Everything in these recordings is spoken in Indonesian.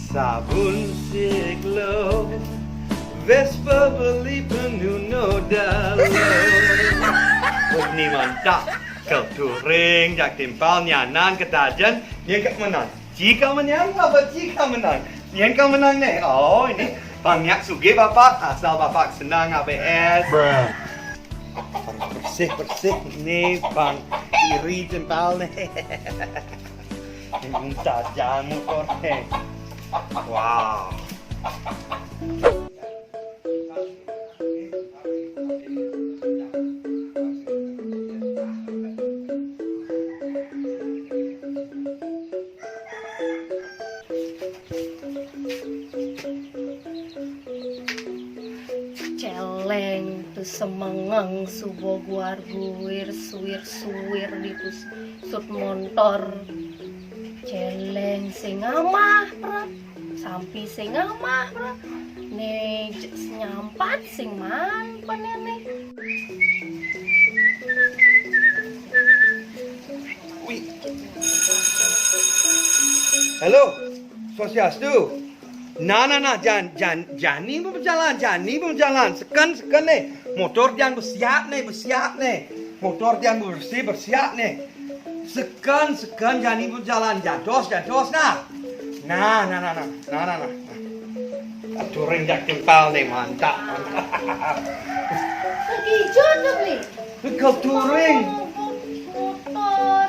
Sabun siglo, Vespa beli penuh noda lo. Ini mantap. Kau touring, jak timpal, nyanan, ketajan, yang kau menang. Jika menang, apa jika menang? Yang kau menang nih. Oh, ini banyak suge bapak, asal bapak senang ABS. Bersih nih, bang iri timpal nih. Ini jamu korek. Wow. Celeng tu semangang subuh guar guir suwir di sut motor. Celeng sing amah pra, sampi sing amah pra. Ne nyampat sing man panene. Wih. Halo, Swastiastu. Nah, Jani berjalan, sekan nih. Motor jangan bersiap nih. Motor jangan bersiap nih. Sekan, Jani berjalan, jados nah. Nah. Touring jak timpal nih, mantap. Pergi jodoh beli. Kau touring. Motor,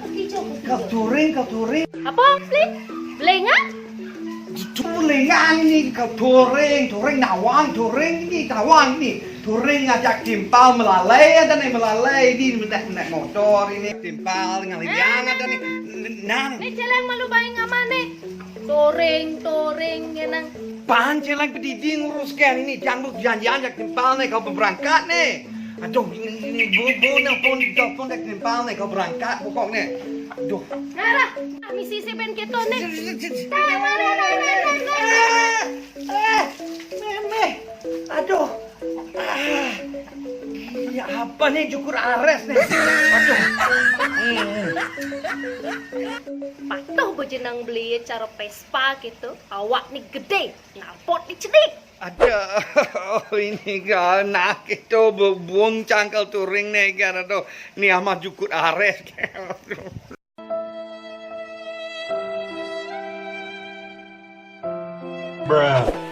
pergi jodoh. Kau touring. Apa beli? Belengan? Tulengan ini kau touring nawang ini. Touring ngajak timpal melalai di menek motor ini timpal ngalian ada nih. Nah, Nih celeng malu bayi ngamane. Touring ngenang. pan celeng pedidi nguruskan ini jangan janjian jak timpal nih kau berangkat nih. Aduh ini bu nelpon jak timpal nih kau berangkat pokoknya. Aduh. Nara, misi si ben keto nih. Meme. Aduh. Ya apa nih cukur ares nih. Aduh. Patuh bojenang beli cara Vespa gitu. Awak nih gede, napot nih cedik. Aduh, ini kan nak itu buang cangkal touring nih kan aduh. Ini amat cukur ares. Bruh.